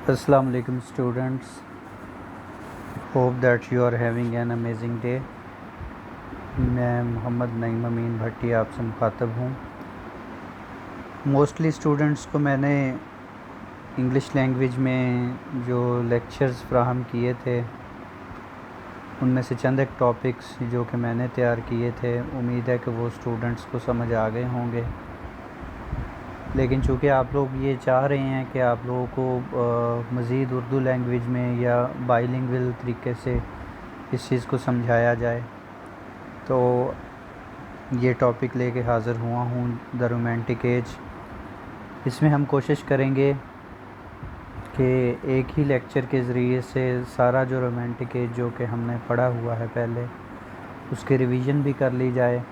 Assalamu alaikum students. Hope that you are having an amazing day. मैं मोहम्मद नईम अमीन भट्टी आपसे मुखातब हूँ। Mostly students को मैंने इंग्लिश लैंग्वेज में जो लेक्चर्स फ्राहम किए थे उनमें से चंद एक टॉपिक्स जो कि मैंने तैयार किए थे, उम्मीद है कि वो स्टूडेंट्स को समझ आ गए होंगे। लेकिन चूँकि आप लोग ये चाह रहे हैं कि आप लोगों को मज़ीद उर्दू लैंग्वेज में या बाइलिंगुअल तरीके से इस चीज़ को समझाया जाए, तो ये टॉपिक लेके हाज़िर हुआ हूँ, द रोमांटिक एज। इसमें हम कोशिश करेंगे कि एक ही लेक्चर के ज़रिए से सारा जो रोमांटिक एज जो कि हमने पढ़ा हुआ है पहले, उसकी रिवीजन भी कर ली जाए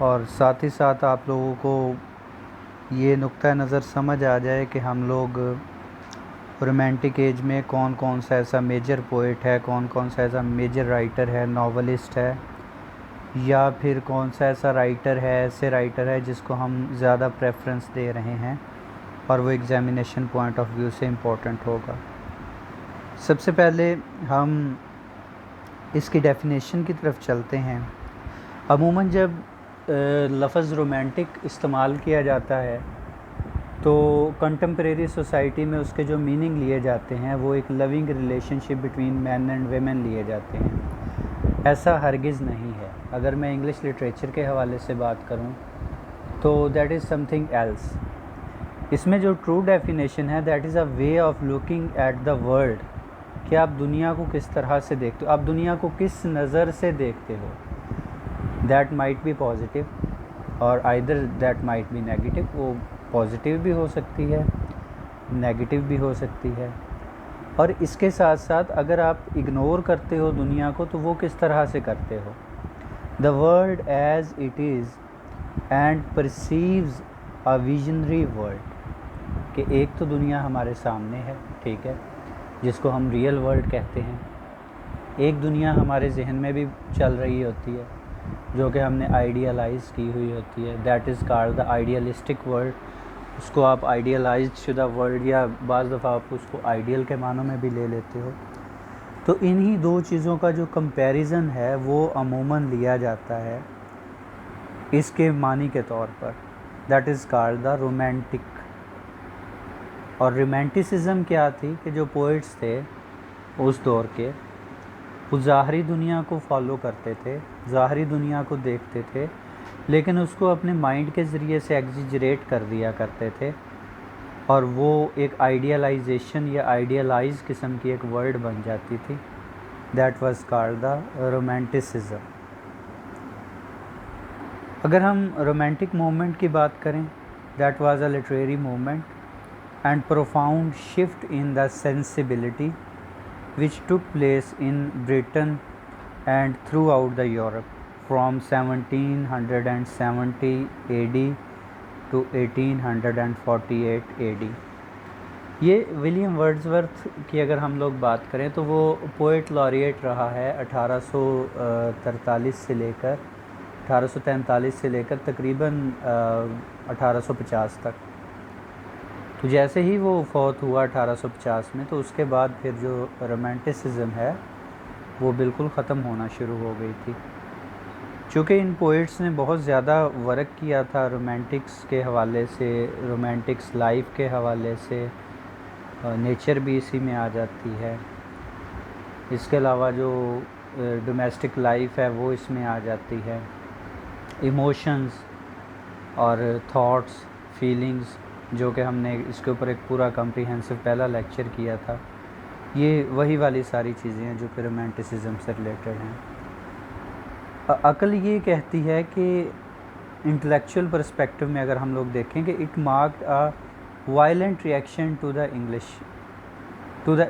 और साथ ही साथ आप लोगों को ये नुक्ता नज़र समझ आ जाए कि हम लोग रोमांटिक एज में कौन कौन सा ऐसा मेजर पोइट है, कौन कौन सा ऐसा मेजर राइटर है, नॉवलिस्ट है, या फिर कौन सा ऐसा राइटर है, ऐसे राइटर है जिसको हम ज़्यादा प्रेफरेंस दे रहे हैं और वो एग्ज़ामिनेशन पॉइंट ऑफ व्यू से इम्पोर्टेंट होगा। सबसे पहले हम इसकी डेफिनेशन की तरफ चलते हैं। अमूमन जब लफ्ज़ रोमांटिक इस्तेमाल किया जाता है तो कंटेम्प्रेरी सोसाइटी में उसके जो मीनिंग लिए जाते हैं वो एक loving relationship between man and women लिए जाते हैं। ऐसा हरगिज़ नहीं है। अगर मैं इंग्लिश लिटरेचर के हवाले से बात करूं तो दैट इज़ समथिंग एल्स। इसमें जो ट्रू डेफिनेशन है that is a way of looking at the world, कि आप दुनिया को किस तरह से देखते हो, आप दुनिया को किस नज़र से देखते हो। दैट माइट बी पॉजिटिव और either that might be negative. वो पॉजिटिव भी हो सकती है, नेगेटिव भी हो सकती है। और इसके साथ साथ अगर आप इग्नोर करते हो दुनिया को तो वो किस तरह से करते हो। The world as it is and perceives a visionary world, कि एक तो दुनिया हमारे सामने है, ठीक है, जिसको हम रियल वर्ल्ड कहते हैं। एक दुनिया हमारे जहन में भी चल रही होती है जो कि हमने आइडियलाइज़ की हुई होती है, that is called the idealistic world. उसको आप आइडियलाइज्ड शुदा वर्ल्ड या बाज़ दफ़ा आप उसको आइडियल के मानों में भी ले लेते हो। तो इन्हीं दो चीज़ों का जो कंपैरिजन है वो अमूमन लिया जाता है इसके मानी के तौर पर, that is called the romantic. और रोमांटिसिज्म क्या थी कि जो पोइट्स थे उस दौर के, वो ज़ाहरी दुनिया को फॉलो करते थे, ज़ाहरी दुनिया को देखते थे, लेकिन उसको अपने माइंड के ज़रिए से एग्जिजरेट कर दिया करते थे और वो एक आइडियलाइजेशन या आइडियलाइज किस्म की एक वर्ल्ड बन जाती थी। That was called the romanticism. अगर हम रोमांटिक मूवमेंट की बात करें, that was a literary movement and profound shift in the sensibility which took place in Britain and throughout the Europe from 1770 AD to 1848 AD। ये William Wordsworth की अगर हम लोग बात करें तो वो पोएट लॉरिएट रहा है 1843 से लेकर तकरीबन 1850 तक। तो जैसे ही वो फौत हुआ 1850 में, तो उसके बाद फिर जो रोमांटिसिज्म है वो बिल्कुल ख़त्म होना शुरू हो गई थी। चूँकि इन पोइट्स ने बहुत ज़्यादा वर्क किया था रोमांटिक्स के हवाले से, रोमांटिक्स लाइफ के हवाले से, नेचर भी इसी में आ जाती है। इसके अलावा जो डोमेस्टिक लाइफ है वो इसमें आ जाती है, इमोशंस और थॉट्स, फीलिंग्स, जो कि हमने इसके ऊपर एक पूरा कम्प्रीहेंसिव पहला लेक्चर किया था। ये वही वाली सारी चीज़ें हैं जो कि रोमांटिसिज्म से रिलेटेड हैं। अक़ल ये कहती है कि इंटेलेक्चुअल पर्सपेक्टिव में अगर हम लोग देखें कि it marked a violent reaction to the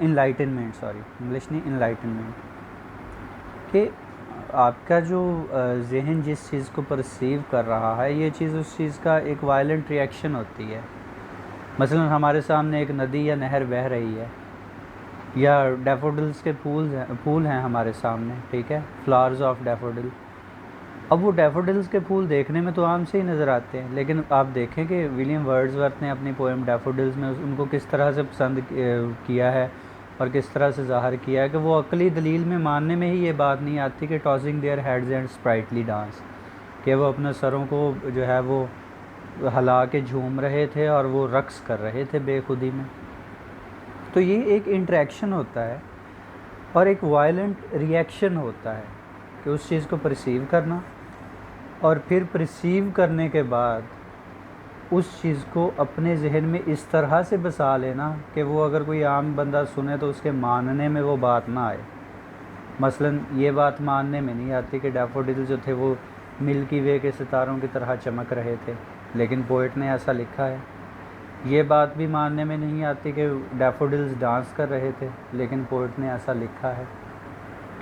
enlightenment, English नहीं, इनलाइटनमेंट, कि आपका जो जहन जिस चीज़ को परसीव कर रहा है ये चीज़ उस चीज़ का एक वायलेंट रिएक्शन होती है। मसलन हमारे सामने एक नदी या नहर बह रही है, या डैफोडिल्स के फूल हैं हमारे सामने, ठीक है, फ्लावर्स ऑफ डैफोडिल। अब वो डैफोडिल्स के फूल देखने में तो आम से ही नज़र आते हैं, लेकिन आप देखें कि विलियम वर्ड्सवर्थ ने अपनी पोएम डैफोडिल्स में उनको किस तरह से पसंद किया है और किस तरह से ज़ाहिर किया है कि वो अकली दलील में मानने में ही ये बात नहीं आती कि tossing their heads and sprightly dance, कि वो अपने सरों को जो है वो हिला के झूम रहे थे और वो रक्स कर रहे थे बेखुदी में। तो ये एक इंटरेक्शन होता है और एक वायलेंट रिएक्शन होता है कि उस चीज़ को परसीव करना और फिर परसीव करने के बाद उस चीज़ को अपने जहन में इस तरह से बसा लेना कि वो अगर कोई आम बंदा सुने तो उसके मानने में वो बात ना आए। मसलन ये बात मानने में नहीं आती कि डैफोडिल जो थे वो मिल्की वे के सितारों की तरह चमक रहे थे, लेकिन पोइट ने ऐसा लिखा है। ये बात भी मानने में नहीं आती कि डैफोडिल्स डांस कर रहे थे, लेकिन पोइट ने ऐसा लिखा है।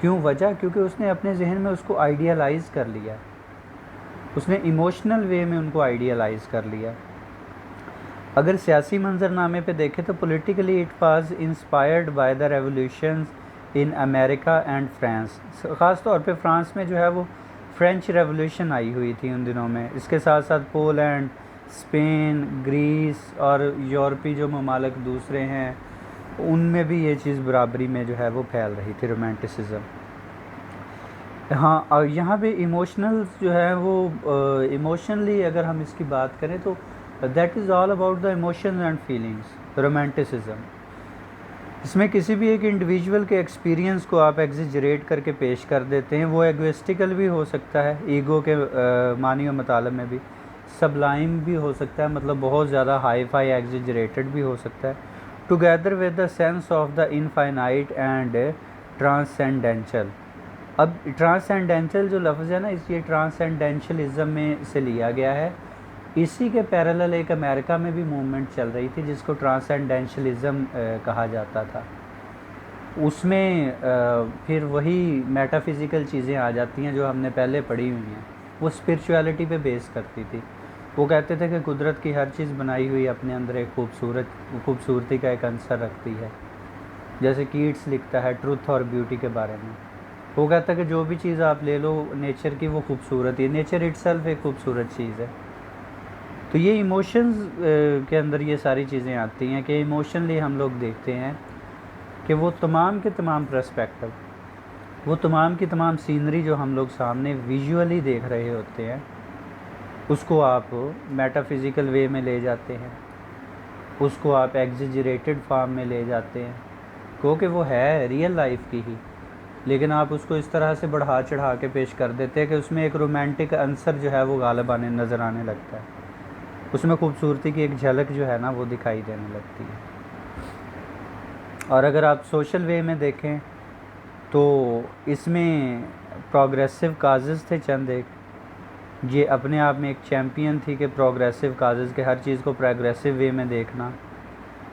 क्यों? वजह क्योंकि उसने अपने जहन में उसको आइडियलाइज़ कर लिया, उसने इमोशनल वे में उनको आइडियलाइज़ कर लिया। अगर सियासी मंजरनामे पे देखें तो politically it was inspired by the revolutions in America and France. ख़ास तौर पे फ्रांस में जो है वो फ्रेंच रेवोल्यूशन आई हुई थी उन दिनों में। इसके साथ साथ पोलैंड, स्पेन, ग्रीस और यूरोपीय जो ममालिक दूसरे हैं उनमें भी ये चीज़ बराबरी में जो है वो फैल रही थी, रोमांटिसिज्म। हाँ, और यहाँ पे इमोशनल जो है वो इमोशनली अगर हम इसकी बात करें तो that is all about the emotions and feelings, romanticism. इसमें किसी भी एक इंडिविजुअल के एक्सपीरियंस को आप एग्जिजरेट करके पेश कर देते हैं। वो एगोइस्टिकल भी हो सकता है, ईगो के मानी व मतलब में भी, सबलाइम भी हो सकता है, मतलब बहुत ज़्यादा हाई फाई एग्जिजरेटेड भी हो सकता है, together with the sense of the infinite and transcendental. अब ट्रांसेंडेंशल जो लफ्ज़ है ना, ये ट्रांसेंडेंशलिज्म में से लिया गया है। इसी के पैरेलल एक अमेरिका में भी मूवमेंट चल रही थी जिसको ट्रांसेंडेंशलिज्म कहा जाता था। उसमें फिर वही मेटाफिज़िकल चीज़ें आ जाती हैं जो हमने पहले पढ़ी हुई हैं। वो स्पिरिचुअलिटी पे बेस करती थी। वो कहते थे कि कुदरत की हर चीज़ बनाई हुई अपने अंदर एक खूबसूरती का एक अंसर रखती है। जैसे कीट्स लिखता है ट्रुथ और ब्यूटी के बारे में। वो कहता है कि जो भी चीज़ आप ले लो नेचर की वो खूबसूरत है, नेचर इटसेल्फ एक खूबसूरत चीज़ है। तो ये इमोशंस के अंदर ये सारी चीज़ें आती हैं कि इमोशनली हम लोग देखते हैं कि वो तमाम के तमाम पर्सपेक्टिव, वो तमाम की तमाम सीनरी जो हम लोग सामने विजुअली देख रहे होते हैं उसको आप मेटाफिज़िकल वे में ले जाते हैं, उसको आप एग्जिजरेटेड फॉर्म में ले जाते हैं क्योंकि वो है रियल लाइफ की ही, लेकिन आप उसको इस तरह से बढ़ा चढ़ा के पेश कर देते हैं कि उसमें एक रोमांटिक आंसर जो है वो गालिब आने नज़र आने लगता है, उसमें खूबसूरती की एक झलक जो है ना वो दिखाई देने लगती है। और अगर आप सोशल वे में देखें तो इसमें प्रोग्रेसिव काजेज़ थे चंद एक, ये अपने आप में एक चैम्पियन थी कि प्रोग्रेसिव काजेज़ के हर चीज़ को प्रोग्रेसिव वे में देखना।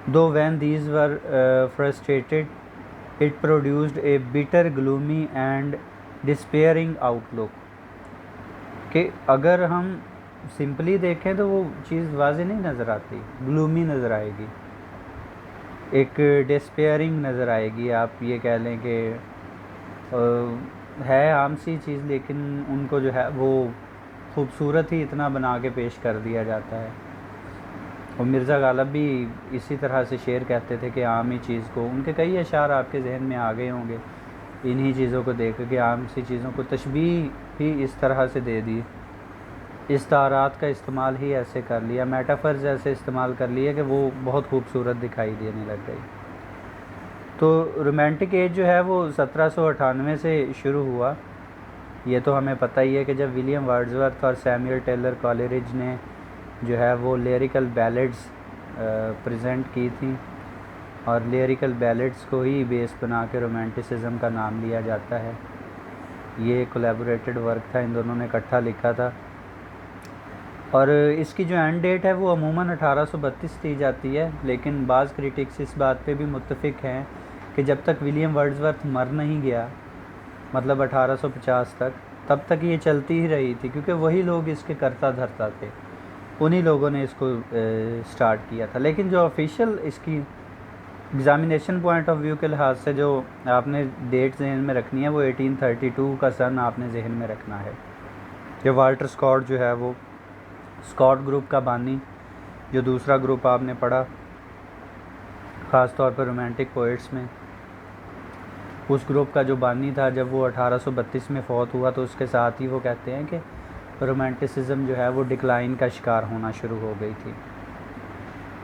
दो when these were frustrated it produced a bitter gloomy and despairing outlook. कि अगर हम सिंपली देखें तो वो चीज़ वाज़े नहीं नज़र आती, ग्लूमी नज़र आएगी, एक डिस्पेयरिंग नज़र आएगी। आप ये कह लें कि है आम सी चीज़, लेकिन उनको जो है वो खूबसूरत ही इतना बना के पेश कर दिया जाता है। और मिर्ज़ा गालिब भी इसी तरह से शेर कहते थे कि आम ही चीज़ को, उनके कई अशार आपके जहन में आ गए होंगे इन्हीं चीज़ों को देख के, आम सी चीज़ों को तशबीह ही इस तरह से दे दी, इस्तारात का इस्तेमाल ही ऐसे कर लिया, मेटाफर्स ऐसे इस्तेमाल कर लिए कि वो बहुत खूबसूरत दिखाई देने लग गई। तो रोमांटिक एज जो है वो 1798 से शुरू हुआ। ये तो हमें पता ही है कि जब विलियम वर्ड्सवर्थ और सैमुअल टेलर कॉलेरिज ने जो है वो लिरिकल बैलेड्स प्रेजेंट की थी, और लिरिकल बैलेड्स को ही बेस बना के रोमांटिसिज्म का नाम लिया जाता है। ये कोलैबोरेटेड वर्क था, इन दोनों ने इकट्ठा लिखा था। और इसकी जो एंड डेट है वो अमूमन 1832 दी जाती है, लेकिन बाज़ क्रिटिक्स इस बात पे भी मुत्तफ़िक हैं कि जब तक विलियम वर्ड्सवर्थ मर नहीं गया, मतलब 1850 तक, तब तक ये चलती ही रही थी, क्योंकि वही लोग इसके करता धरता थे, उन्हीं लोगों ने इसको स्टार्ट किया था। लेकिन जो ऑफिशियल इसकी एग्ज़ामिनेशन पॉइंट ऑफ व्यू के लिहाज से जो आपने डेट जहन में रखनी है वो 1832 का सन आपने जहन में रखना है। कि वाल्टर स्कॉट जो है वो स्कॉट ग्रुप का बानी, जो दूसरा ग्रुप आपने पढ़ा ख़ास तौर पर रोमांटिक पोइट्स में, उस ग्रुप का जो बानी था, जब वो 1832 में फ़ौत हुआ तो उसके साथ ही वो कहते हैं कि रोमांटिसिज्म जो है वो डिक्लाइन का शिकार होना शुरू हो गई थी।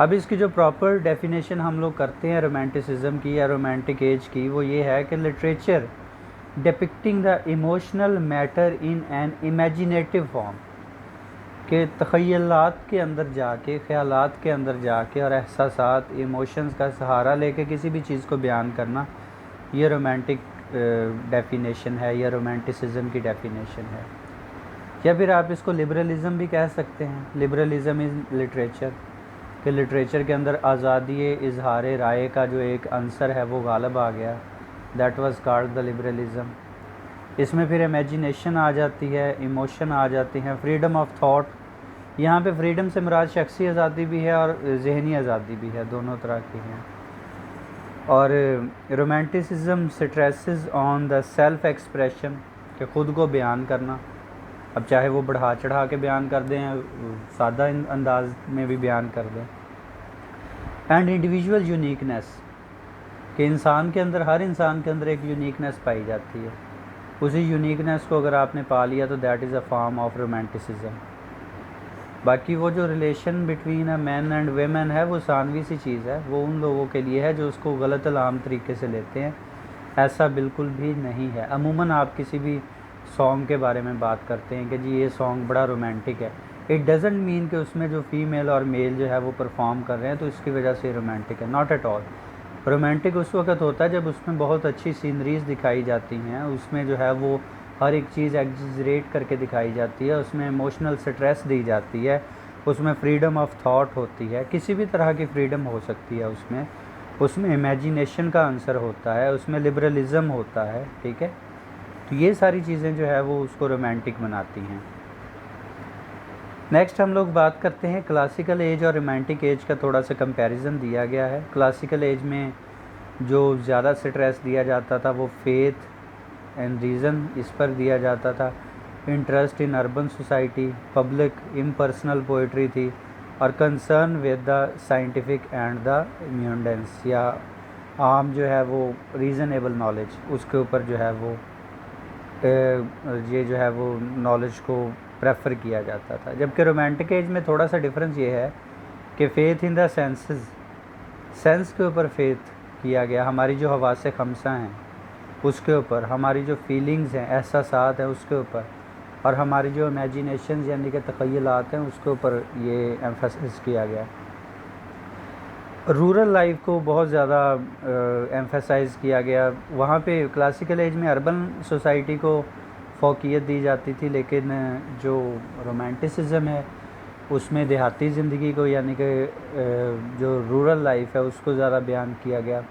अब इसकी जो प्रॉपर डेफिनेशन हम लोग करते हैं रोमांटिसिज्म की या रोमांटिक एज की, वो ये है कि literature depicting the emotional matter in an imaginative form, के तख़य्युलात के अंदर जाके, ख़यालात के अंदर जाके और एहसासात, इमोशंस का सहारा लेके किसी भी चीज़ को बयान करना, ये रोमांटिक डेफिनेशन है या रोमांटिसिज्म की डेफिनेशन है। या फिर आप इसको लिबरलिज़म भी कह सकते हैं। लिबरलिज़म इज़ लिटरेचर, कि लिटरेचर के अंदर आज़ादी इजहार राय का जो एक अंसर है वो गालब आ गया, that was called the liberalism. इसमें फिर इमेजिनेशन आ जाती है, इमोशन आ जाती हैं, फ्रीडम ऑफ थॉट। यहाँ पे फ्रीडम से मुराद शख्सी आज़ादी भी है और जहनी आज़ादी भी है, दोनों तरह की हैं। और romanticism stresses on the self expression, कि ख़ुद को बयान करना, अब चाहे वो बढ़ा चढ़ा के बयान कर दें, सादा अंदाज में भी बयान कर दें। एंड इंडिविजुअल यूनिकनेस, कि इंसान के अंदर, हर इंसान के अंदर एक यूनिकनेस पाई जाती है। उसी यूनिकनेस को अगर आपने पा लिया तो that is a form of romanticism. बाकी वो जो relation between a man and women है वो सानवी सी चीज़ है, वो उन लोगों के लिए है जो उसको गलत आम तरीके से लेते हैं। ऐसा बिल्कुल भी नहीं है। अमूमन आप किसी भी सॉन्ग के बारे में बात करते हैं कि जी ये सॉन्ग बड़ा रोमांटिक है, इट डज़ंट मीन कि उसमें जो फीमेल और मेल जो है वो परफॉर्म कर रहे हैं तो इसकी वजह से रोमांटिक है, नॉट एट ऑल। रोमांटिक उस वक्त होता है जब उसमें बहुत अच्छी सीनरीज दिखाई जाती हैं, उसमें जो है वो हर एक चीज़ एग्जरेट करके दिखाई जाती है, उसमें इमोशनल स्ट्रेस दी जाती है, उसमें फ्रीडम ऑफ थॉट होती है, किसी भी तरह की फ्रीडम हो सकती है उसमें इमेजिनेशन का आंसर होता है, उसमें लिबरलिज़म होता है, ठीक है। तो ये सारी चीज़ें जो है वो उसको रोमांटिक बनाती हैं। नेक्स्ट हम लोग बात करते हैं क्लासिकल एज और रोमांटिक एज का, थोड़ा सा कंपैरिजन दिया गया है। क्लासिकल एज में जो ज़्यादा स्ट्रेस दिया जाता था वो फेथ एंड रीज़न, इस पर दिया जाता था। Interest in urban society, public impersonal poetry थी, और concern with the scientific and the mundane, या आम जो है वो रीज़नेबल नॉलेज, उसके ऊपर जो है वो ये जो है वो नॉलेज को प्रेफर किया जाता था। जबकि रोमांटिक एज में थोड़ा सा डिफरेंस ये है कि faith in the senses, sense के ऊपर फेथ किया गया, हमारी जो हवासे खमसा हैं उसके ऊपर, हमारी जो फीलिंग्स हैं, एहसासात हैं उसके ऊपर, और हमारी जो इमेजिनेशन यानी कि तख़य्युलात हैं उसके ऊपर ये एम्फेसिस किया गया। रूरल लाइफ को बहुत ज़्यादा एम्फेसाइज़ किया गया। वहाँ पे क्लासिकल एज में अर्बन सोसाइटी को फ़ौक़ियत दी जाती थी, लेकिन जो रोमांटिसिज्म है उसमें देहाती ज़िंदगी को यानी कि जो रूरल लाइफ है उसको ज़्यादा बयान किया गया।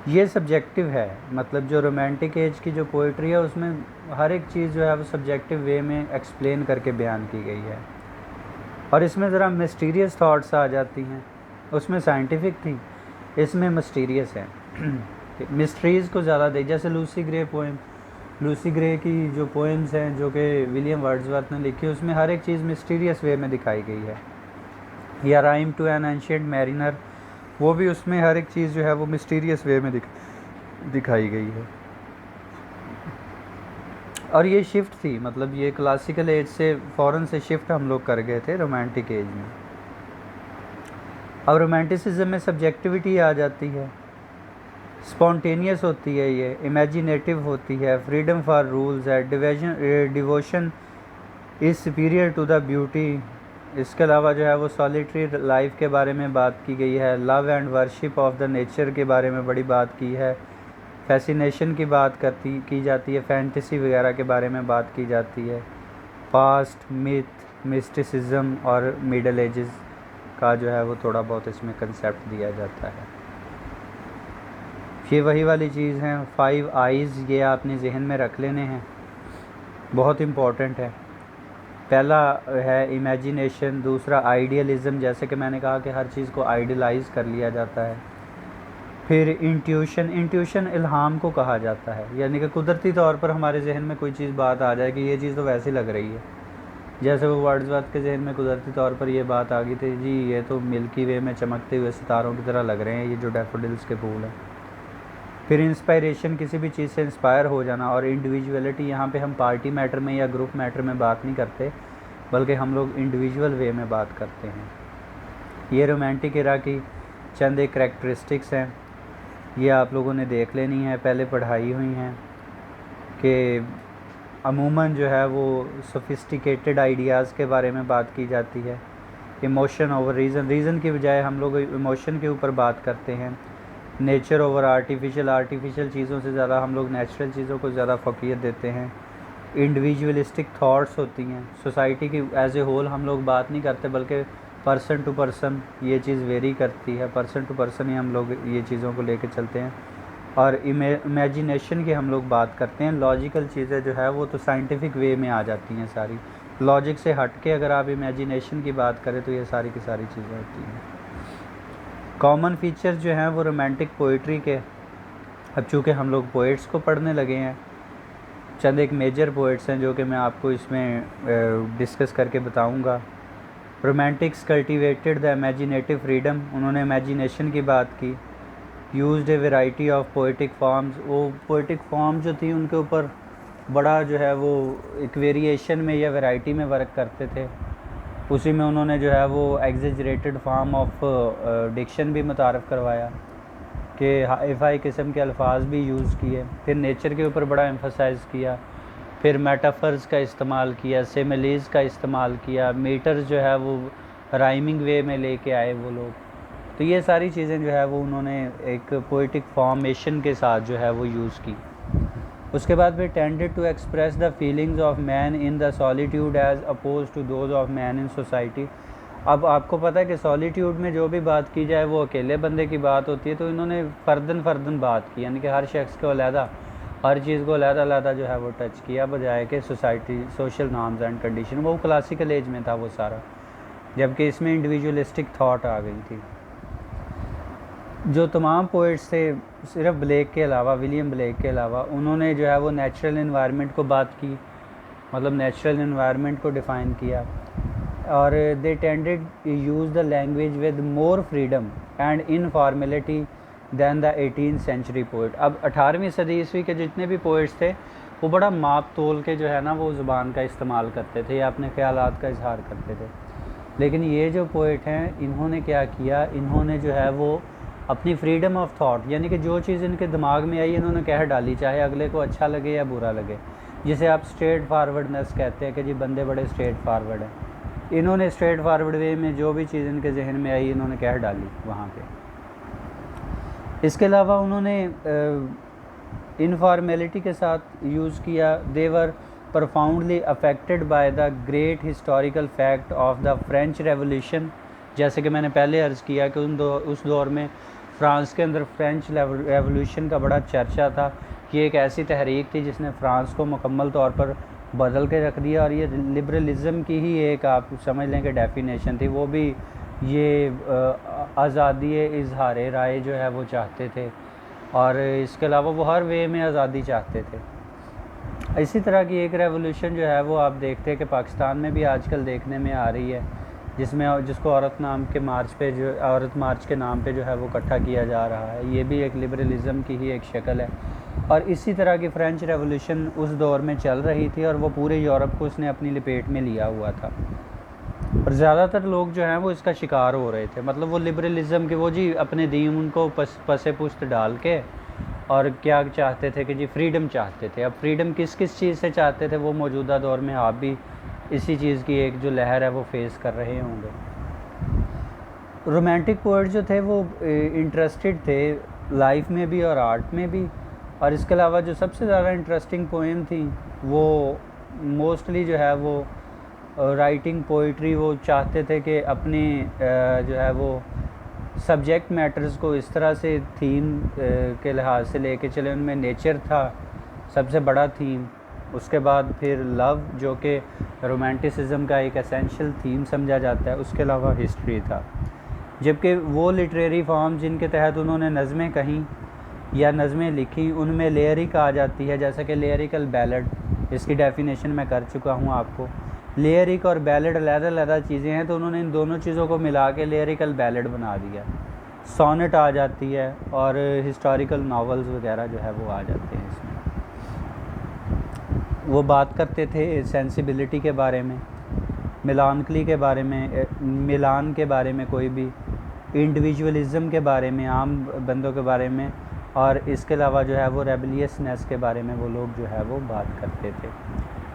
ये सब्जेक्टिव है, मतलब जो रोमांटिक एज की जो पोइट्री है उसमें हर एक चीज़ जो है वो सब्जेक्टिव वे में एक्सप्लेन करके बयान की गई है। और इसमें ज़रा मिस्टीरियस थाट्स आ जाती हैं, उसमें साइंटिफिक थी, इसमें मिस्टीरियस है। मिस्ट्रीज़ को ज़्यादा दे, जैसे Lucy grey poem, Lucy grey की जो पोएम्स हैं जो कि विलियम वर्ड्सवर्थ ने लिखी, उसमें हर एक चीज़ मिस्टीरियस वे में दिखाई गई है। या rime to an ancient mariner, वो भी उसमें हर एक चीज़ जो है वो मिस्टीरियस वे में दिखाई गई है। और ये शिफ्ट थी, मतलब ये क्लासिकल एज से फ़ौरन से शिफ्ट हम लोग कर गए थे रोमांटिक एज में। अब रोमांटिसिज्म में सब्जेक्टिविटी आ जाती है, स्पॉन्टेनियस होती है, ये इमेजिनेटिव होती है, फ्रीडम फॉर रूल्स है, devotion is superior to the beauty. इसके अलावा जो है वो सॉलिटरी लाइफ के बारे में बात की गई है, love and worship of the nature के बारे में बड़ी बात की है, फैसिनेशन की बात की जाती है, फैंटेसी वगैरह के बारे में बात की जाती है, पास्ट, मिथ, मिस्टिसिज्म और मिडल एजेस का जो है वो थोड़ा बहुत इसमें कंसेप्ट दिया जाता है। ये वही वाली चीज़ हैं, 5 आइज़, ये आपने जहन में रख लेने हैं, बहुत इम्पॉर्टेंट है। पहला है इमेजिनेशन, दूसरा आइडियलिज़म, जैसे कि मैंने कहा कि हर चीज़ को आइडियलाइज़ कर लिया जाता है। फिर इंट्यूशन, इंट्यूशन इल्हाम को कहा जाता है, यानी कि कुदरती तौर पर हमारे जहन में कोई चीज़ बात आ जाए कि ये चीज़ तो वैसी लग रही है, जैसे वो वर्ड्सवर्थ के जहन में कुदरती तौर पर ये बात आ गई थी, जी ये तो मिल्की वे में चमकते हुए सितारों की तरह लग रहे हैं ये जो डैफोडिल्स के फूल हैं। फिर इंस्पायरेशन, किसी भी चीज़ से इंस्पायर हो जाना, और इंडिविजुअलिटी, यहाँ पे हम पार्टी मैटर में या ग्रुप मैटर में बात नहीं करते, बल्कि हम लोग इंडिविजुअल वे में बात करते हैं। ये रोमांटिक एरा की चंद एक करैक्टरिस्टिक्स हैं, ये आप लोगों ने देख लेनी है, पहले पढ़ाई हुई हैं कि अमूमन जो है वो सोफिस्टिकेटेड आइडियाज़ के बारे में बात की जाती है। इमोशन ओवर रीज़न, रीज़न की बजाय हम लोग इमोशन के ऊपर बात करते हैं। नेचर ओवर आर्टिफिशियल, आर्टिफिशियल चीज़ों से ज़्यादा हम लोग नेचुरल चीज़ों को ज़्यादा फ़ोकियत देते हैं। इंडिविजुअलिस्टिक थॉट्स होती हैं, सोसाइटी की एज ए होल हम लोग बात नहीं करते, बल्कि पर्सन टू पर्सन ये चीज़ वेरी करती है, पर्सन टू पर्सन ही हम लोग ये चीज़ों को लेके चलते हैं। और इमेजिनेशन की हम लोग बात करते हैं। लॉजिकल चीज़ें जो है वो तो साइंटिफिक वे में आ जाती हैं सारी, लॉजिक से हट के अगर आप इमेजिनेशन की बात करें तो ये सारी की सारी चीज़ें होती हैं। कॉमन फीचर्स जो हैं वो रोमांटिक पोइट्री के, अब चूँकि हम लोग पोइट्स को पढ़ने लगे हैं, चंद एक मेजर पोइट्स हैं जो कि मैं आपको इसमें डिस्कस करके बताऊंगा। Romantics cultivated the imaginative freedom, उन्होंने इमेजिनेशन की बात की। Used a variety of poetic forms, वो पोइटिक फॉर्म जो थी उनके ऊपर बड़ा जो है वो एक वेरिएशन में या वैरायटी में वर्क करते थे। उसी में उन्होंने जो है वो एग्जेजरेटेड फॉर्म ऑफ डिक्शन भी मुतारफ़ करवाया कि हाई किस्म के अल्फाज भी यूज़ किए। फिर नेचर के ऊपर बड़ा एम्फसाइज़ किया, फिर मेटाफर्स का इस्तेमाल किया, सिमिलीज़ का इस्तेमाल किया, मीटर्स जो है वो राइमिंग वे में लेके आए वो लोग। तो ये सारी चीज़ें जो है वो उन्होंने एक पोइटिक फॉर्मेशन के साथ जो है वो यूज़ की। उसके बाद फिर tended to express the feelings of man in the solitude as oppose to those of man in society. अब आपको पता है कि सॉलिट्यूड में जो भी बात की जाए वो अकेले बंदे की बात होती है, तो इन्होंने फ़र्दन बात की, यानी कि हर शख्स को अलहदा, हर चीज़ को अलहदा जो है वो टच किया, बजाय कि society, social norms and condition. वो क्लासिकल एज में था वो सारा, जबकि इसमें इंडिविजुअलिस्टिक थाट आ गई थी। जो तमाम पोइट्स थे, सिर्फ ब्लेक के अलावा, विलियम ब्लेक के अलावा, उन्होंने जो है वो नेचुरल इन्वायरमेंट को बात की, मतलब नेचुरल इन्वायरमेंट को डिफ़ाइन किया। और they tended use the language with more freedom and informality than the 18th century poet. अब 18वीं सदी ईस्वी के जितने भी पोइट्स थे वो बड़ा माप तोल के जो है ना वो ज़ुबान का इस्तेमाल करते थे या अपने ख़यालात का इजहार करते थे। लेकिन ये जो पोइट हैं, इन्होंने क्या किया, इन्होंने जो है वो अपनी फ्रीडम ऑफ थॉट, यानी कि जो चीज़ इनके दिमाग में आई इन्होंने कह डाली, चाहे अगले को अच्छा लगे या बुरा लगे। जिसे आप स्ट्रेट फारवर्डनेस कहते हैं कि जी बंदे बड़े स्ट्रेट फारवर्ड हैं। इन्होंने स्ट्रेट फारवर्ड वे में जो भी चीज़ इनके जहन में आई इन्होंने कह डाली वहाँ पे। इसके अलावा उन्होंने इनफॉर्मेलिटी के साथ यूज़ किया। They were profoundly affected by the great historical fact of the French revolution. जैसे कि मैंने पहले अर्ज़ किया कि उस दौर में फ़्रांस के अंदर फ्रेंच रेवोल्यूशन का बड़ा चर्चा था। ये एक ऐसी तहरीक थी जिसने फ़्रांस को मुकम्मल तौर पर बदल के रख दिया, और ये लिबरलिज़म की ही एक आप समझ लें कि डेफिनेशन थी। वो भी ये आज़ादी इजहार राय जो है वो चाहते थे, और इसके अलावा वो हर वे में आज़ादी चाहते थे। इसी तरह की एक रेवोल्यूशन जो है वो आप देखते हैं कि पाकिस्तान में भी आजकल देखने में आ रही है, जिसको औरत मार्च के नाम पे जो है वो इकट्ठा किया जा रहा है। ये भी एक लिबरलिज़म की ही एक शक्ल है। और इसी तरह की फ़्रेंच रेवोल्यूशन उस दौर में चल रही थी, और वो पूरे यूरोप को उसने अपनी लपेट में लिया हुआ था, और ज़्यादातर लोग जो हैं वो इसका शिकार हो रहे थे। मतलब वो लिबरलिज़म के वो जी अपने दीन उनको पसे पुस्त डाल के, और क्या चाहते थे कि जी फ्रीडम चाहते थे। अब फ्रीडम किस किस चीज़ से चाहते थे वो मौजूदा दौर में आप भी इसी चीज़ की एक जो लहर है वो फेस कर रहे होंगे। रोमांटिक पोएट जो थे वो इंटरेस्टेड थे लाइफ में भी और आर्ट में भी। और इसके अलावा जो सबसे ज़्यादा इंटरेस्टिंग पोएम थी वो मोस्टली जो है वो राइटिंग पोइट्री, वो चाहते थे कि अपने जो है वो सब्जेक्ट मैटर्स को इस तरह से थीम के लिहाज से लेके चले। उनमें नेचर था सबसे बड़ा थीम, उसके बाद फिर लव जो कि रोमांटिसिज्म का एक एसेंशियल थीम समझा जाता है, उसके अलावा हिस्ट्री था। जबकि वो लिटरेरी फॉर्म जिनके तहत उन्होंने नज़में कहीं या नज़में लिखी उनमें लेयरिक आ जाती है, जैसा कि लेयरिकल बैलड, इसकी डेफिनेशन मैं कर चुका हूँ आपको। लिरिक और बैलेड अलग-अलग चीज़ें हैं, तो उन्होंने इन दोनों चीज़ों को मिला के लिरिकल बैलेड बना दिया। सोनेट आ जाती है और हिस्टोरिकल नॉवेल्स वगैरह जो है वो आ जाते हैं इसमें। वो बात करते थे सेंसिबिलिटी के बारे में, मेलानकली के बारे में, मिलान के बारे में, कोई भी इंडिविजुअलिज़म के बारे में, आम बंदों के बारे में, और इसके अलावा जो है वो रेबलियसनेस के बारे में वो लोग जो है वो बात करते थे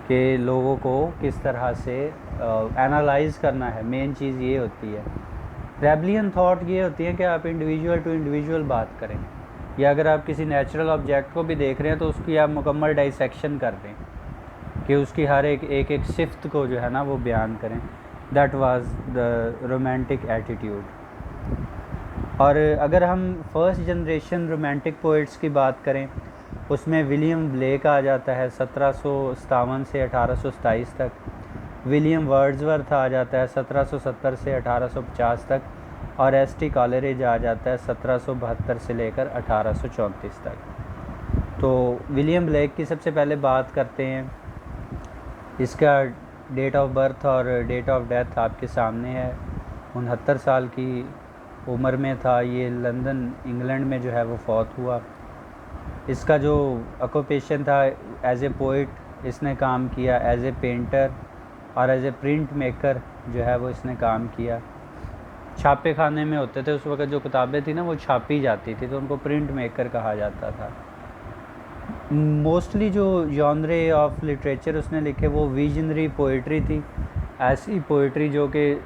कि लोगों को किस तरह से एनालाइज़ करना है। मेन चीज़ ये होती है, रेबलियन थॉट ये होती है कि आप इंडिविजुअल टू इंडिविजुअल बात करें, या अगर आप किसी नेचुरल ऑब्जेक्ट को भी देख रहे हैं तो उसकी आप मुकम्मल डाइसेक्शन कर दें कि उसकी हर एक सिफ्त को जो है ना वो बयान करें। That was the romantic attitude. और अगर हम फर्स्ट जनरेशन रोमांटिक पोइट्स की बात करें, उसमें विलियम ब्लेक आ जाता है 1757 से 1827 तक, विलियम वर्ड्सवर्थ आ जाता है 1770 से 1850 तक, और एस.टी. कॉलरिज आ जाता है 1772 से लेकर 1834 तक। तो विलियम ब्लेक की सबसे पहले बात करते हैं। इसका डेट ऑफ बर्थ और डेट ऑफ डेथ आपके सामने है। 69 साल की उम्र में था ये, लंदन इंग्लैंड में जो है वो फौत हुआ। इसका जो ऑक्यूपेशन था, एज ए पोइट इसने काम किया, एज ए पेंटर और एज ए प्रिंट मेकर जो है वो इसने काम किया। छापे खाने में होते थे उस वक्त, जो किताबें थी ना वो छापी जाती थी, तो उनको प्रिंट मेकर कहा जाता था। मोस्टली जो जॉनरे ऑफ लिटरेचर उसने लिखे वो विजनरी पोइट्री थी, ऐसी पोइट्री जो कि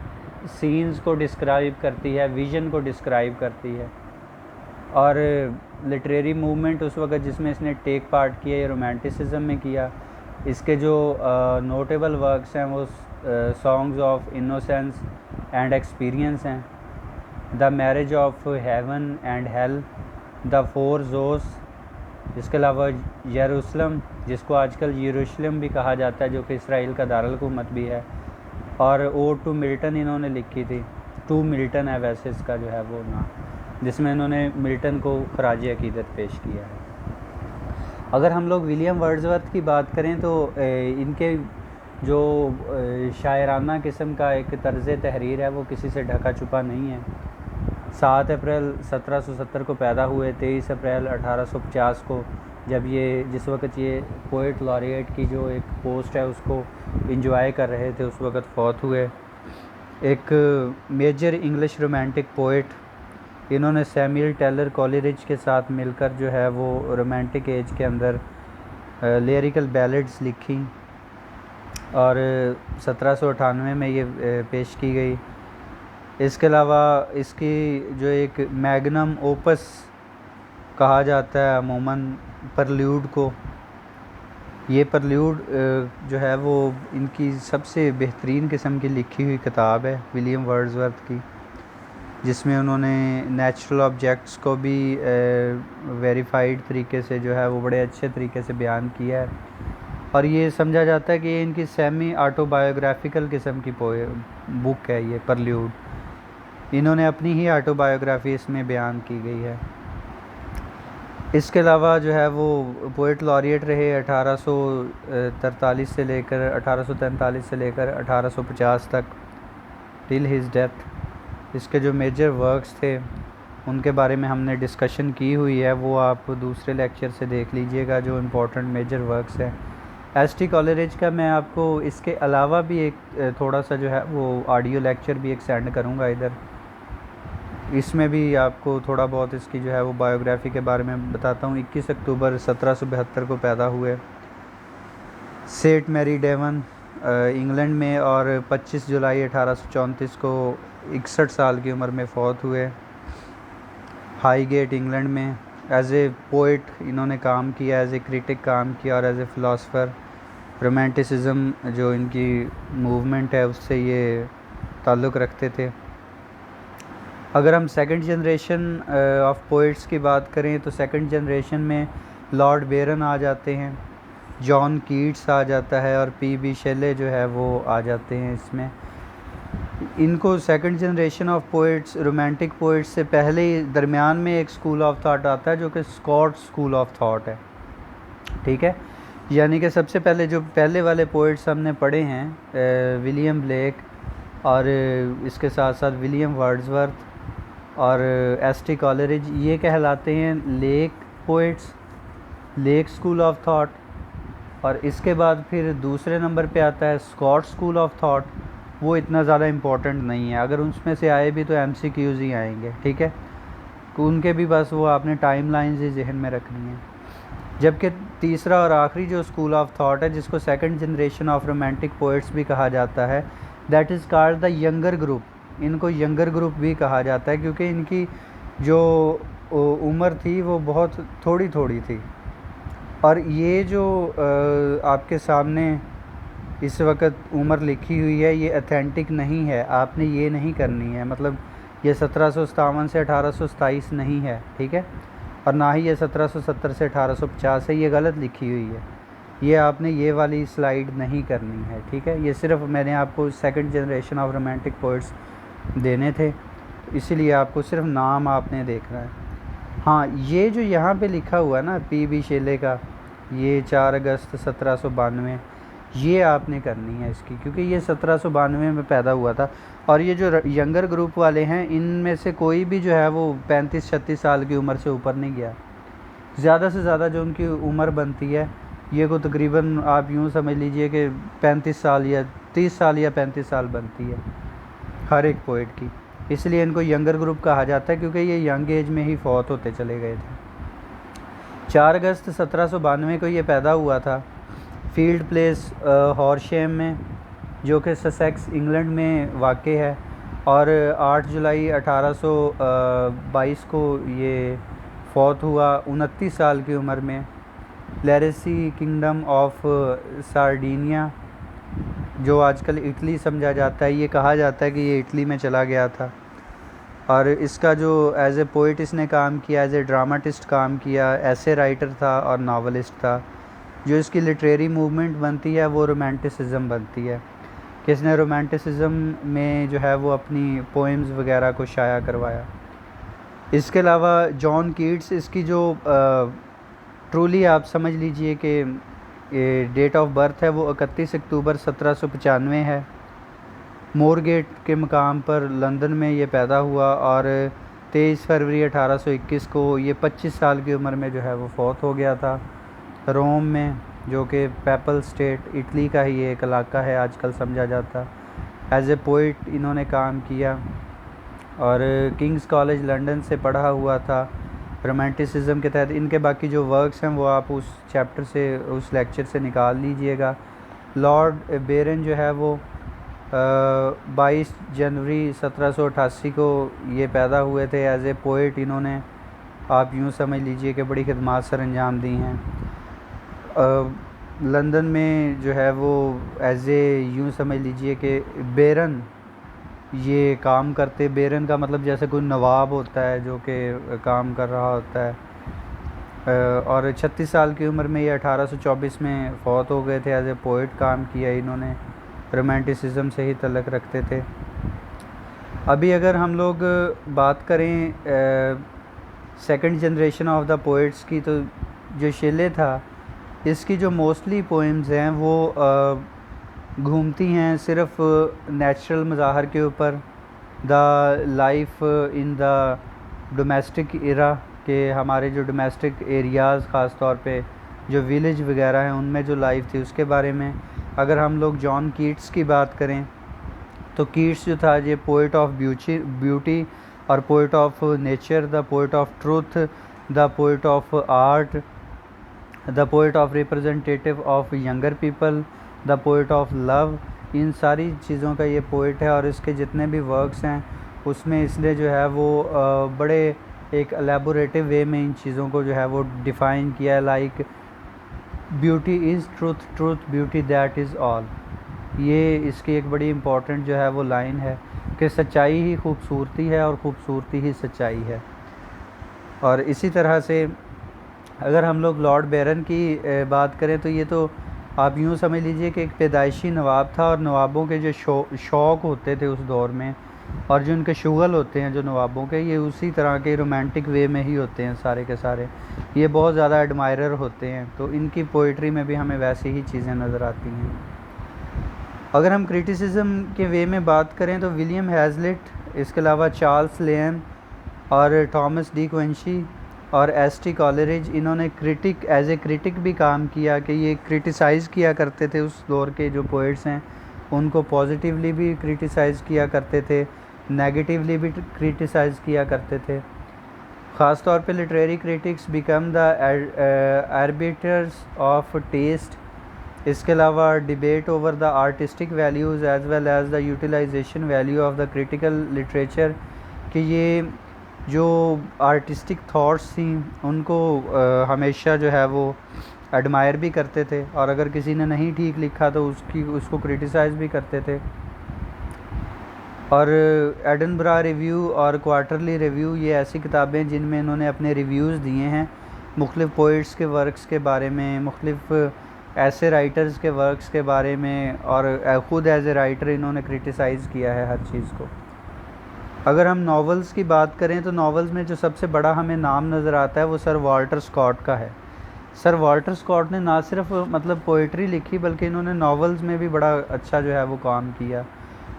सीन्स को डिस्क्राइब करती है, विज़न को डिस्क्राइब करती है। और लिटरेरी मूवमेंट उस वक्त जिसमें इसने टेक पार्ट किया, ये रोमांटिसिज्म में किया। इसके जो नोटेबल वर्क्स हैं वो songs of innocence and experience हैं, the marriage of heaven and hell, the four Zoas, इसके अलावा यरूशलेम, जिसको आजकल यरूशलेम भी कहा जाता है, जो कि इसराइल का दारुल हुकूमत भी है, और ओड टू मिल्टन इन्होंने लिखी थी। टू मिल्टन है वैसे इसका जो है वो नाम, जिसमें इन्होंने मिल्टन को खराज अकीदत पेश किया है। अगर हम लोग विलियम वर्ड्सवर्थ की बात करें तो इनके जो शायराना किस्म का एक तर्ज़ तहरीर है वो किसी से ढका छुपा नहीं है। 7 अप्रैल 1770 को पैदा हुए, 23 अप्रैल 1850 को, जब ये जिस वक्त ये पोइट लॉरिएट की जो एक पोस्ट है उसको इंजॉय कर रहे थे उस वक्त फौत हुए। एक मेजर इंग्लिश रोमांटिक पोइट, इन्होंने सैमुअल टेलर कॉलरिज के साथ मिलकर जो है वो रोमांटिक एज के अंदर लिरिकल बैलेड्स लिखी और 1798 में ये पेश की गई। इसके अलावा इसकी जो एक मैग्नम ओपस कहा जाता है अमूमन परल्यूड को, ये परल्यूड जो है वो इनकी सबसे बेहतरीन किस्म की लिखी हुई किताब है विलियम वर्ड्सवर्थ की, जिसमें उन्होंने नेचुरल ऑब्जेक्ट्स को भी वेरीफाइड तरीके से जो है वो बड़े अच्छे तरीके से बयान किया है। और ये समझा जाता है कि ये इनकी सेमी ऑटोबायोग्राफिकल किस्म की बुक है ये परल्यूड। इन्होंने अपनी ही ऑटोबायोग्राफी इसमें बयान की गई है। इसके अलावा जो है वो पोइट लॉरिएट रहे 1843 से लेकर 1843 से लेकर 1850 तक, टिल हिज डेथ। इसके जो मेजर वर्क्स थे उनके बारे में हमने डिस्कशन की हुई है, वो आप दूसरे लेक्चर से देख लीजिएगा जो इम्पोर्टेंट मेजर वर्क्स हैं। एस.टी. कॉलरिज का मैं आपको इसके अलावा भी एक थोड़ा सा जो है वो ऑडियो लेक्चर भी एक सेंड करूँगा इधर, इसमें भी आपको थोड़ा बहुत इसकी जो है वो बायोग्राफ़ी के बारे में बताता हूँ। 21 अक्टूबर 1772 को पैदा हुए सेंट मैरी डेवन इंग्लैंड में, और 25 जुलाई 1834 को 61 साल की उम्र में फ़ौत हुए हाईगेट इंग्लैंड में। एज ए पोइट इन्होंने काम किया, एज ए क्रिटिक काम किया, और एज ए फ़िलासफ़र रोमांटिसिज्म जो इनकी मूवमेंट है उससे ये ताल्लुक़ रखते थे। अगर हम सेकंड जनरेशन ऑफ पोइट्स की बात करें तो सेकंड जनरेशन में लॉर्ड बेरन आ जाते हैं, जॉन कीट्स आ जाता है, और पी.बी. शेले जो है वो आ जाते हैं इसमें। इनको second generation of poets romantic poets से पहले ही दरमियान में एक स्कूल ऑफ थॉट आता है जो कि स्कॉट स्कूल ऑफ थॉट है, ठीक है। यानी कि सबसे पहले जो पहले वाले पोइट्स हमने पढ़े हैं, विलियम ब्लेक और इसके साथ साथ विलियम वर्ड्सवर्थ और एस.टी. कॉलरिज, ये कहलाते हैं lake poets, lake school of thought. और इसके बाद फिर दूसरे नंबर पे आता है स्कॉट स्कूल ऑफ थॉट। वो इतना ज़्यादा इम्पोर्टेंट नहीं है, अगर उसमें से आए भी तो MCQs ही आएंगे, ठीक है। उनके भी बस वो आपने टाइम लाइन्स ही जहन में रखनी है। जबकि तीसरा और आखिरी जो स्कूल ऑफ थॉट है, जिसको second generation of romantic poets भी कहा जाता है, that is called the younger group. इनको यंगर ग्रुप भी कहा जाता है क्योंकि इनकी जो उम्र थी वो बहुत थोड़ी थोड़ी थी। और ये जो आपके सामने इस वक्त उम्र लिखी हुई है, ये अथेंटिक नहीं है, आपने ये नहीं करनी है। मतलब ये 1757 से 1827 नहीं है, ठीक है। और ना ही ये 1770 से 1850 है, ये गलत लिखी हुई है। ये आपने ये वाली स्लाइड नहीं करनी है, ठीक है। ये सिर्फ मैंने आपको second generation of romantic poets देने थे, इसीलिए आपको सिर्फ नाम आपने देखना है। हाँ, ये जो यहाँ पे लिखा हुआ है ना P.B. शेले का, ये 4 अगस्त 1792, ये आपने करनी है इसकी, क्योंकि ये 1792 में पैदा हुआ था। और ये जो यंगर ग्रुप वाले हैं, इनमें से कोई भी जो है वो 35-36 साल की उम्र से ऊपर नहीं गया। ज़्यादा से ज़्यादा जो उनकी उम्र बनती है, ये को तकरीबन आप यूँ समझ लीजिए कि 35 साल या 30 साल या 35 साल बनती है हर एक पोइट की। इसलिए इनको यंगर ग्रुप कहा जाता है, क्योंकि ये यंग एज में ही फौत होते चले गए थे। 4 अगस्त 1792 को ये पैदा हुआ था फील्ड प्लेस हॉर्शेम में, जो कि ससेक्स इंग्लैंड में वाक़ है। और 8 जुलाई 1822 को ये फौत हुआ 29 साल की उम्र में, लैरेसी किंगडम ऑफ सार्डिनिया, जो आजकल इटली समझा जाता है। ये कहा जाता है कि ये इटली में चला गया था। और इसका जो एज ए पोइट इसने काम किया, एज ए ड्रामाटिस्ट काम किया, ऐसे राइटर था और नावलिस्ट था। जो इसकी लिटरेरी मूवमेंट बनती है वो रोमांटिसिज्म बनती है, कि इसने रोमांटिसिज्म में जो है वो अपनी पोएम्स वगैरह को शाया करवाया। इसके अलावा जॉन कीट्स, इसकी जो ट्रूली आप समझ लीजिए कि डेट ऑफ बर्थ है वो 31 अक्टूबर 1795 है। मोरगेट के मकाम पर लंदन में ये पैदा हुआ और 23 फरवरी 1821 को ये 25 साल की उम्र में जो है वो फौत हो गया था रोम में, जो कि पेपल स्टेट इटली का ही एक इलाका है आजकल समझा जाता। एज ए पोइट इन्होंने काम किया और किंग्स कॉलेज लंदन से पढ़ा हुआ था रोमांटिसिज्म के तहत। इनके बाकी जो वर्क्स हैं वो आप उस चैप्टर से, उस लेक्चर से निकाल लीजिएगा। लॉर्ड बेरन जो है वो 22 जनवरी 1788 को ये पैदा हुए थे। एज ए पोइट इन्होंने, आप यूँ समझ लीजिए कि बड़ी खिदमात सर अंजाम दी हैं। लंदन में जो है वो एज ए यूँ समझ लीजिए कि बेरन ये काम करते। बेरन का मतलब जैसे कोई नवाब होता है जो कि काम कर रहा होता है। और 36 साल की उम्र में ये 1824 में फ़ौत हो गए थे। एज ए पोइट काम किया इन्होंने, रोमांटिसिज्म से ही तल्लक़ रखते थे। अभी अगर हम लोग बात करें second generation of the poets की, तो जो शेले था इसकी जो मोस्टली पोएम्स हैं वो घूमती हैं सिर्फ नेचुरल मज़ाहर के ऊपर, the life in the domestic era, के हमारे जो डोमेस्टिक एरियाज़ ख़ास तौर पे जो विलेज वगैरह हैं उनमें जो लाइफ थी उसके बारे में। अगर हम लोग जॉन कीट्स की बात करें तो कीट्स जो था ये पोइट ऑफ ब्यूटी और poet of nature, the poet of truth, the poet of art, the poet of representative of younger people, the poet of love, इन सारी चीज़ों का ये पोइट है। और इसके जितने भी वर्क्स हैं उसमें इसने जो है वो बड़े एक एलेबोरेटिव वे में इन चीज़ों को जो है वो डिफ़ाइन किया है। Like beauty is truth, truth beauty that is all. ये इसकी एक बड़ी इम्पॉर्टेंट जो है वो लाइन है कि सच्चाई ही खूबसूरती है और ख़ूबसूरती ही सच्चाई है। और इसी तरह से अगर हम लोग लॉर्ड बेरन की बात करें तो ये तो आप यूँ समझ लीजिए कि एक पैदाइशी नवाब था। और नवाबों के जो शौक़ होते थे उस दौर में, और जो इनके शुगल होते हैं जो नवाबों के, ये उसी तरह के रोमांटिक वे में ही होते हैं सारे के सारे। ये बहुत ज़्यादा एडमायरर होते हैं, तो इनकी पोइट्री में भी हमें वैसी ही चीज़ें नज़र आती हैं। अगर हम क्रिटिसिज्म के वे में बात करें तो विलियम हैज़लिट, इसके अलावा चार्ल्स लेन और थॉमस डी क्विंसी और एस.टी. कॉलरिज, इन्होंने एज ए क्रिटिक भी काम किया कि ये क्रिटिसाइज़ किया करते थे उस दौर के जो पोइट्स हैं उनको पॉजिटिवली भी क्रिटिसाइज़ किया करते थे, नेगेटिवली भी क्रिटिसाइज़ किया करते थे। ख़ास तौर पे literary critics become the arbiters of taste. इसके अलावा debate over the artistic values as well as the utilization value of the critical literature, कि ये जो आर्टिस्टिक थॉट्स थी उनको हमेशा जो है वो एडमायर भी करते थे, और अगर किसी ने नहीं ठीक लिखा तो उसको क्रिटिसाइज़ भी करते थे। और एडनबरा रिव्यू और क्वार्टरली रिव्यू, ये ऐसी किताबें जिनमें इन्होंने अपने रिव्यूज़ दिए हैं मुख्तलिफ़ पोइट्स के वर्क्स के बारे में, मुख्तलिफ़ ऐसे राइटर्स के वर्क्स के बारे में, और ख़ुद एज ए राइटर इन्होंने क्रिटिसाइज़ किया है हर चीज़ को। अगर हम नॉवेल्स की बात करें तो नॉवेल्स में जो सबसे बड़ा हमें नाम नज़र आता है वो सर वाल्टर स्कॉट का है। सर वाल्टर स्कॉट ने ना सिर्फ मतलब पोइट्री लिखी बल्कि इन्होंने नॉवेल्स में भी बड़ा अच्छा जो है वो काम किया।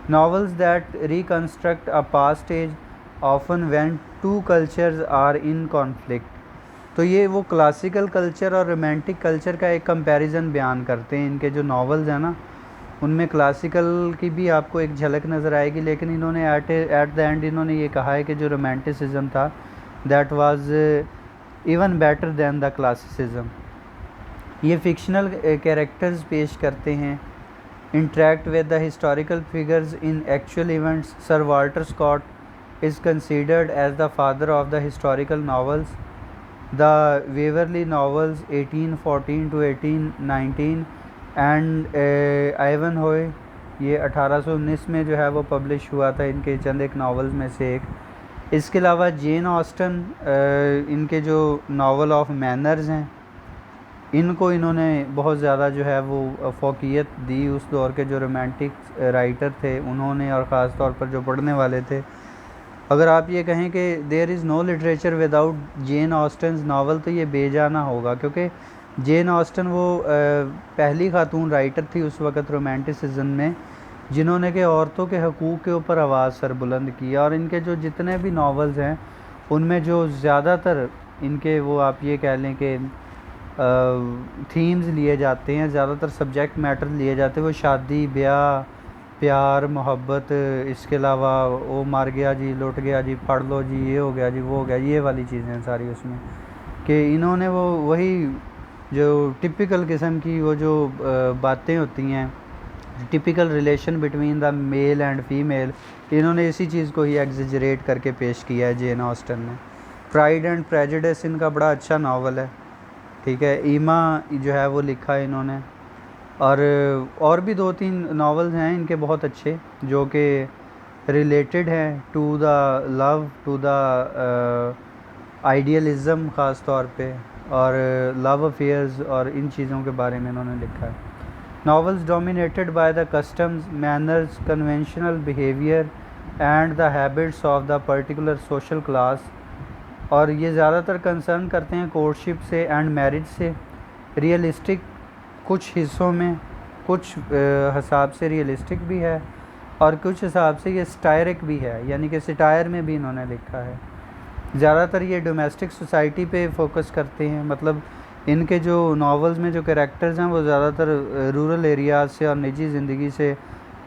Novels that reconstruct a past as often when two cultures are in conflict. तो ये वो क्लासिकल कल्चर और रोमांटिक कल्चर का एक कंपैरिजन बयान करते हैं। इनके जो नॉवेल्स हैं ना उनमें क्लासिकल की भी आपको एक झलक नज़र आएगी, लेकिन इन्होंने एट द एंड इन्होंने ये कहा है कि जो रोमांटिसिज्म था that was even better than the classicism. ये फिक्शनल कैरेक्टर्स पेश करते हैं, interact with the historical figures in actual events. Sir Walter Scott is considered as the father of the historical novels. The Waverley novels 1814 to 1819 and Ivanhoe, ये 1819 में जो है वो publish हुआ था, इनके चंद एक नावल्स में से एक। इसके अलावा जेन ऑस्टन, इनके जो नावल ऑफ मैनर्स हैं इनको इन्होंने बहुत ज़्यादा जो है वो फोकियत दी उस दौर के जो रोमांटिक राइटर थे उन्होंने, और ख़ास तौर पर जो पढ़ने वाले थे। अगर आप ये कहें कि there is no literature without Jane Austen's novel तो ये बेजाना होगा, क्योंकि जेन ऑस्टन वो पहली खातून राइटर थी उस वक़्त रोमांटिसिज्म में जिन्होंने कि औरतों के हकूक़ के ऊपर आवाज़ सर बुलंद की। और इनके जो जितने भी नावल्स हैं उनमें जो ज़्यादातर इनके वो आप ये कह लें कि थीम्स लिए जाते हैं, ज़्यादातर सब्जेक्ट मैटर लिए जाते हैं, वो शादी, ब्याह, प्यार, मोहब्बत, इसके अलावा वो मर गया जी, लुट गया जी, पढ़ लो जी, ये हो गया जी, वो हो गया, ये वाली चीज़ें हैं सारी उसमें। कि इन्होंने वो वही जो टिपिकल किस्म की वो जो बातें होती हैं, typical relation between the male and female, इन्होंने इसी चीज़ को ही एग्जेजरेट करके पेश किया है जेन ऑस्टन ने। प्राइड एंड प्रेजुडिस इनका बड़ा अच्छा नावल है, ठीक है। ईमा जो है वो लिखा है इन्होंने, और भी 2-3 नावल्स हैं इनके बहुत अच्छे जो कि रिलेटेड हैं to the love, to the idealism ख़ास तौर पे, और लव अफेयर्स और इन चीज़ों के बारे में इन्होंने लिखा है। Novels dominated by the customs, manners, conventional behaviour and the habits of the particular social class, और ये ज़्यादातर कंसर्न करते हैं कोर्टशिप से एंड मैरिज से। रियलिस्टिक कुछ हिस्सों में, कुछ हिसाब से रियलिस्टिक भी है और कुछ हिसाब से ये स्टायरिक भी है, यानी कि सिटायर में भी इन्होंने लिखा है। ज़्यादातर ये डोमेस्टिक सोसाइटी पे फोकस करते हैं, मतलब इनके जो नावल्स में जो कैरेक्टर्स हैं वो ज़्यादातर रूरल एरियाज़ से और निजी ज़िंदगी से,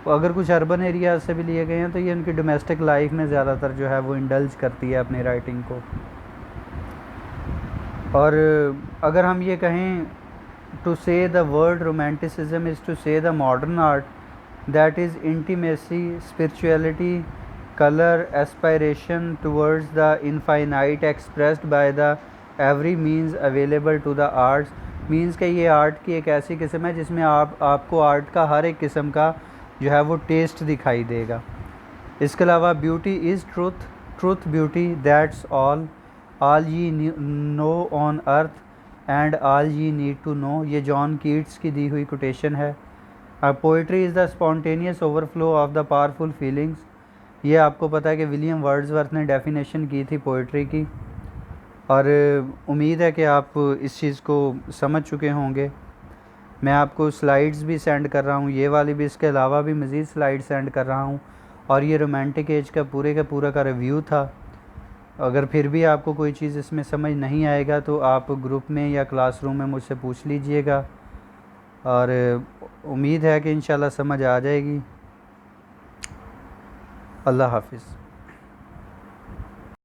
अगर कुछ अर्बन एरियाज़ से भी लिए गए हैं तो ये उनकी डोमेस्टिक लाइफ में ज़्यादातर जो है वो इंडल्ज करती है अपनी राइटिंग को। और अगर हम ये कहें to say the word romanticism is to say the modern art that is intimacy, spirituality, colour, aspiration towards the infinite expressed by the every means available to the arts. Means कि ये art की एक ऐसी किस्म है जिसमें आपको art का हर एक किस्म का जो है वो टेस्ट दिखाई देगा। इसके अलावा beauty is truth, truth beauty, that's all ye know on earth and all ye need to know, ये जॉन कीट्स की दी हुई कोटेशन है। Poetry is the spontaneous overflow of the powerful feelings, ये आपको पता है कि विलियम वर्ड्सवर्थ ने डेफिनेशन की थी पोइट्री की, और उम्मीद है कि आप इस चीज़ को समझ चुके होंगे। मैं आपको स्लाइड्स भी सेंड कर रहा हूँ, ये वाली भी, इसके अलावा भी मज़ीद स्लाइड सेंड कर रहा हूँ। और ये रोमांटिक एज का पूरा का रिव्यू था। अगर फिर भी आपको कोई चीज़ इसमें समझ नहीं आएगा तो आप ग्रुप में या क्लासरूम में मुझसे पूछ लीजिएगा, और उम्मीद है कि इंशाल्लाह समझ आ जाएगी। अल्लाह हाफिज़।